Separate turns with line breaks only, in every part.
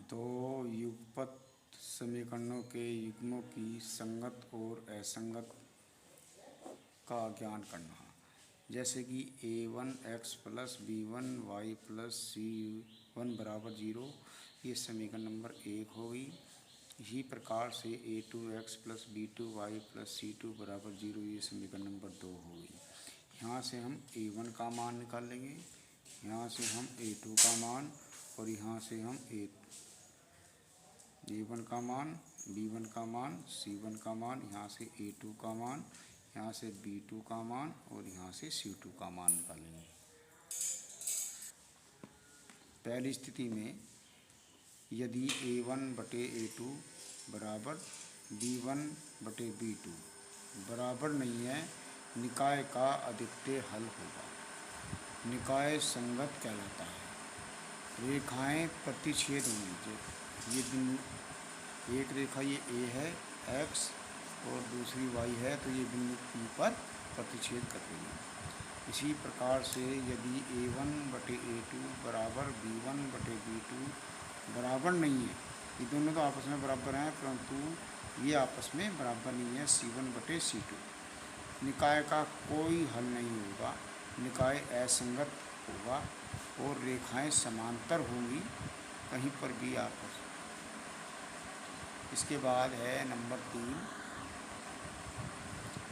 दो युगपत समीकरणों के युग्मों की संगत और असंगत का ज्ञान करना। जैसे कि a1x plus b1y plus c1 बराबर 0, ये समीकरण नंबर 1 होगी। इसी प्रकार से a2x plus b2y plus c2 बराबर 0, ये समीकरण नंबर 2 होगी। यहाँ से हम a1 का मान निकालेंगे, यहाँ से हम a2 का मान और यहाँ से हम a1 का मान, b1 का मान, c1 का मान, यहाँ से a2 का मान, यहाँ से b2 का मान और यहाँ से c2 का मान निकालेंगे। पहली स्थिति में यदि a1 बटे a2 बराबर b1 बटे b2 बराबर नहीं है, निकाय का अद्वितीय हल होगा। निकाय संगत कहलाता है। रेखाएं प्रतिच्छेद होंगी। ये बिंदु, एक रेखा ये a है x और दूसरी y है, तो ये बिंदु P पर प्रतिच्छेद कर रही है। इसी प्रकार से यदि a1 बटे a2 बराबर b1 बटे b2 बराबर नहीं है, ये दोनों तो आपस में बराबर हैं, परंतु ये आपस में बराबर नहीं है c1 बटे c2, निकाय का कोई हल नहीं होगा। निकाय असंगत होगा और रेखाएं समांतर होंगी कहीं पर भी आपस। इसके बाद है नंबर 3,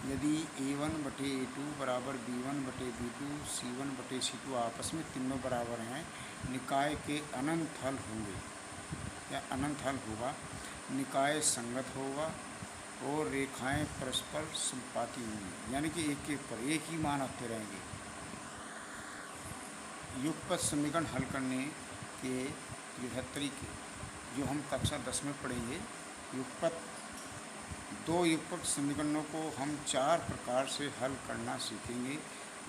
यदि a1 बटे a2 बराबर b1 बटे b2 c1 बटे c2 आपस में तीनों बराबर हैं, निकाय के अनंत हल होंगे या अनंत हल होगा। निकाय संगत होगा और रेखाएं परस्पर संपाती होंगी, यानी कि एक के ऊपर एक ही मान आते रहेंगे। युगपत समीकरण हल करने के यह तरीके जो हम कक्षा 10 में पढ़ेंगे। दो युगपत समीकरणों को हम 4 प्रकार से हल करना सीखेंगे।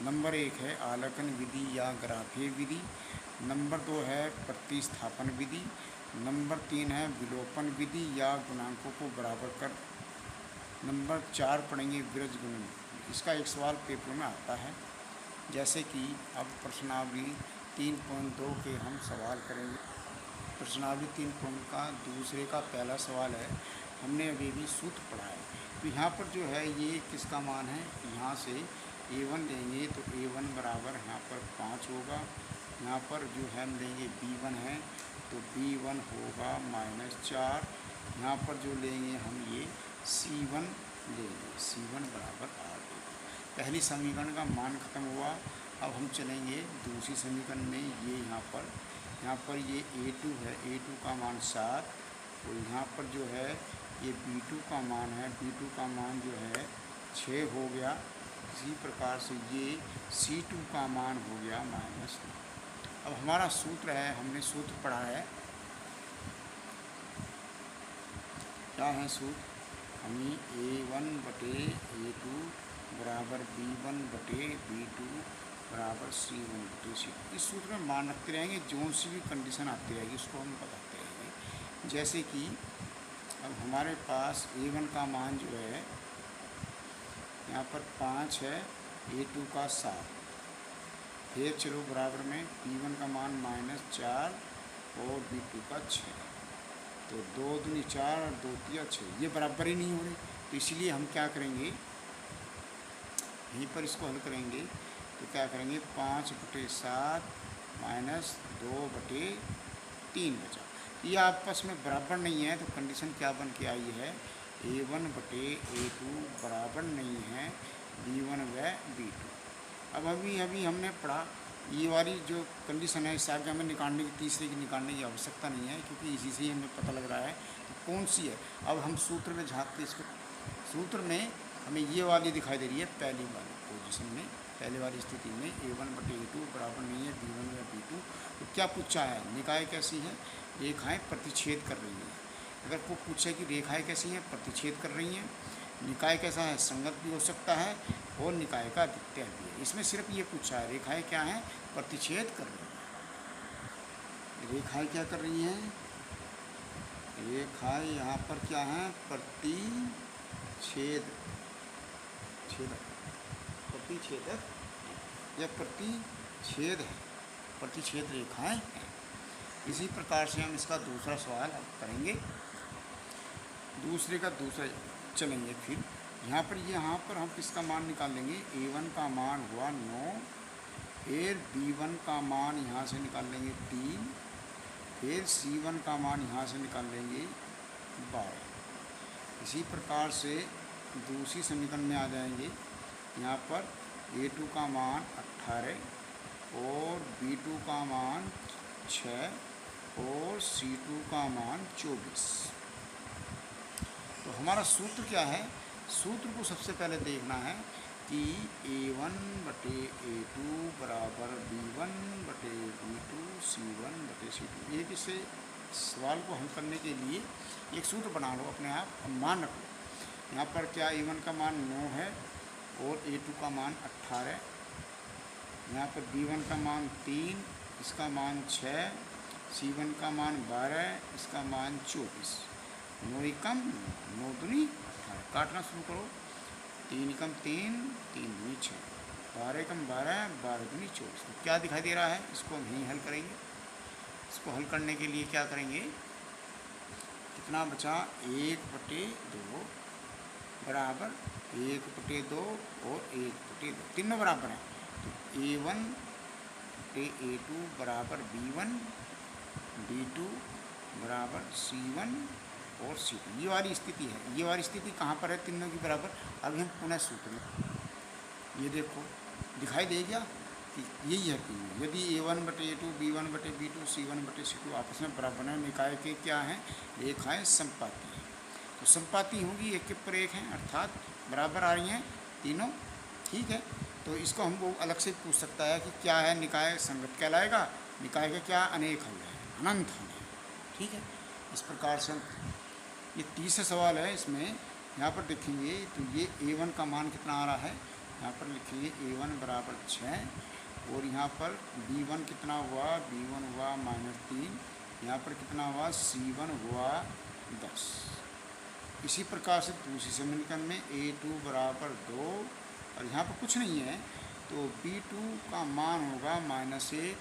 नंबर 1 है आलेखन विधि या ग्राफीय विधि। नंबर 2 है प्रतिस्थापन विधि। नंबर 3 है विलोपन विधि या गुणांकों को बराबर कर। नंबर 4 पढ़ेंगे बीजगणित। इसका एक सवाल पेपर में आता है। जैसे कि अब प्रश्नावली 3.2 के हम सवाल करेंगे। प्रश्नावली 3 का दूसरे का पहला सवाल है। हमने अभी भी सूत्र पढ़ा है, तो यहाँ पर जो है ये किसका मान है, यहाँ से a1 लेंगे तो a1 बराबर यहाँ पर 5 होगा। यहाँ पर जो है हम लेंगे b1 है तो b1 होगा -4। यहाँ पर जो लेंगे हम ये c1 लेंगे, c1 बराबर 8 होगा। पहली समीकरण का मान खत्म हुआ। अब हम चलेंगे दूसरी समीकरण में। ये यहाँ पर ये a2 है, a2 का मान 7 और यहाँ पर जो है ये b2 का मान है, b2 का मान जो है 6 हो गया। इसी प्रकार से ये c2 का मान हो गया -9। अब हमारा सूत्र है, हमने सूत्र पढ़ा है, क्या है सूत्र, हमें a1 बटे a2 बराबर b1 बटे b2 बराबर c1 बटे c2। इस सूत्र में मान रखते रहेंगे, जो सी भी कंडीशन आती रहेगी उसको हम बताते रहेंगे। जैसे कि अब हमारे पास a1 का मान जो है यहाँ पर 5 है, a2 का 7, फिर चलो बराबर में b1 का मान -4 और b2 का 6, तो 2 दूनी 4 और 2 तिया 6, ये बराबर ही नहीं हो रहे। तो इसलिए हम क्या करेंगे, यहीं पर इसको हल करेंगे तो क्या करेंगे, 5 बटे 7 -2 बटे 3 बचा। ये आपस में बराबर नहीं है, तो कंडीशन क्या बन के आई है, a1 बटे a2 बराबर नहीं है b1 व b2। अब अभी हमने पढ़ा, ये वाली जो कंडीशन है इससे आगे हमें निकालने की, तीसरे की निकालने की आवश्यकता नहीं है, क्योंकि इसी से ही हमें पता लग रहा है कि कौन सी है। अब हम सूत्र में झाँकते, इसको सूत्र में हमें ये वाली दिखाई दे रही है, पहली वाली पोजीशन में, पहले वाली स्थिति में a1 बटे a2 बराबर नहीं है b1 व b2। तो क्या पूछा है, निकाय कैसी है, रेखाएं प्रतिच्छेद कर रही हैं। अगर को पूछे कि रेखाएं कैसी हैं, प्रतिच्छेद कर रही हैं, निकाय कैसा है, संगत भी हो सकता है और निकाय का अद्वितीय भी है। इसमें सिर्फ ये पूछा है रेखाएं क्या हैं, प्रतिच्छेद कर रही हैं। रेखाएं क्या कर रही हैं, रेखाएं यहाँ पर क्या हैं, प्रतिच्छेद, प्रतिच्छेदक या प्रतिच्छेद है, प्रतिच्छेद रेखाएं हैं। इसी प्रकार से हम इसका दूसरा सवाल अब करेंगे। दूसरे का दूसरा चलेंगे। फिर यहाँ पर हम किसका मान निकालेंगे, A1 का मान हुआ 9, फिर B1 का मान यहाँ से निकाल लेंगे 3, फिर C1 का मान यहाँ से निकाल लेंगे 12। इसी प्रकार से दूसरी समीकरण में आ जाएंगे। यहाँ पर A2 का मान 18 और B2 का मान 6 और C2 का मान 24। तो हमारा सूत्र क्या है, सूत्र को सबसे पहले देखना है कि A1 बटे A2 बराबर B1 बटे B2 C1 बटे C2। एक इसे सवाल को हल करने के लिए एक सूत्र बना लो अपने आप, मान रख लो। यहाँ पर क्या A1 का मान 9 है और A2 का मान 18, यहाँ पर B1 का मान 3, इसका मान 6, C1 का मान 12, इसका मान 24। 9 एकम 9 दूनी 18, काटना शुरू करो। 3 एकम 3, 3 दूनी 6, 12 एकम 12, 12 दूनी 24। तो क्या दिखाई दे रहा है, इसको हम यहीं हल करेंगे। इसको हल करने के लिए क्या करेंगे, कितना बचा, 1/2 बराबर 1/2 और 1/2, तीनों बराबर हैं। तो A1 बटे A2 बराबर B1, B2 बराबर C1 और C2। ये वाली स्थिति है। ये वाली स्थिति कहाँ पर है, तीनों की बराबर। अभी हम पुनः सूत्र में ये देखो दिखाई दे गया कि यही है तीनों। यदि A1 बटे A2 B1 बटे B2 C1 बटे C2 आपस में बराबर हैं, निकाय के क्या हैं, रेखाएं समपाती हैं। तो समपाती होंगी, एक के ऊपर एक हैं, अर्थात बराबर आ रही हैं तीनों। ठीक है, तो इसको हमको अलग से पूछ सकता है कि क्या है, निकाय संगत कहलाएगा। निकाय के क्या अनेक हल है, अनंत हल है। ठीक है, इस प्रकार से ये तीसरा सवाल है। इसमें यहाँ पर देखेंगे तो ये A1 का मान कितना आ रहा है, यहाँ पर लिखिए A1 बराबर 6 और यहाँ पर B1 कितना हुआ, B1 हुआ -3, यहाँ पर कितना हुआ, C1 हुआ 10। इसी प्रकार से दूसरी समीकरण में A2 बराबर 2 और यहाँ पर कुछ नहीं है तो B2 का मान होगा -1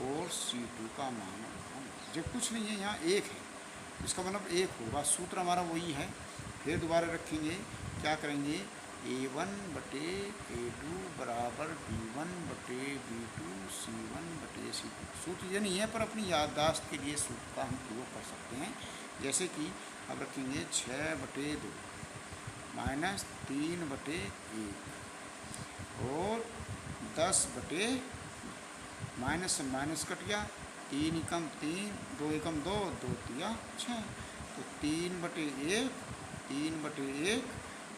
और C2 का मान होगा, जब कुछ नहीं है यहाँ 1 है, इसका मतलब 1 होगा। सूत्र हमारा वही है। फिर दोबारा रखेंगे, क्या करेंगे, A1 बटे A2 बराबर B1 बटे B2 C1 बटे C2। सूत्र ये नहीं है, पर अपनी याददाश्त के लिए सूत्र का हम प्रयोग कर सकते हैं। जैसे कि अब रखेंगे 6/2 -3/1 और 10/, माइनस से माइनस कट गया, 3 एकम 3, 2 एकम 2, 2 तिया 6। तो 3/1, 3/1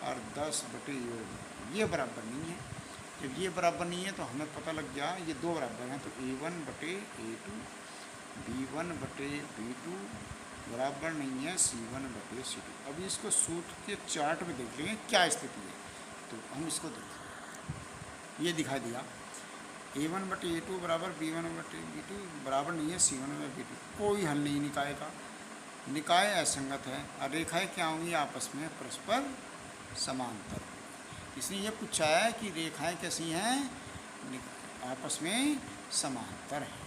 और 10/1 ये बराबर नहीं है। जब ये बराबर नहीं है तो हमें पता लग गया ये दो बराबर हैं। तो A1 बटे A2, B1 बटे B2 बराबर नहीं है C1 बटे C2। अभी इसको सूत्र के चार्ट में देख लेंगे क्या स्थिति है। तो हम इसको देखें, ये दिखाई दिया A1 बटे A2 बराबर B1 बटे B2 बराबर नहीं है C1 बटे B2। कोई हल नहीं निकाय का, निकाय असंगत है और रेखाएं क्या होंगी, आपस में परस्पर समांतर। इसलिए ये पूछा है कि रेखाएं कैसी हैं, आपस में समांतर हैं।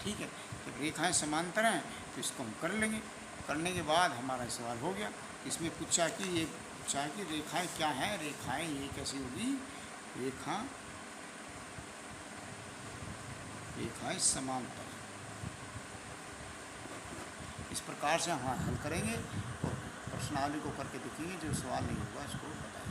ठीक है, तो रेखाएं समांतर हैं तो इसको हम कर लेंगे। करने के बाद हमारा सवाल हो गया। इसमें पूछा कि ये पूछा कि रेखाएं क्या हैं, रेखाएं ये कैसी होगी, रेखाएं समांतर। इस प्रकार से हम हल करेंगे और प्रश्नावली को करके देखेंगे। जो सवाल नहीं होगा इसको बताएंगे।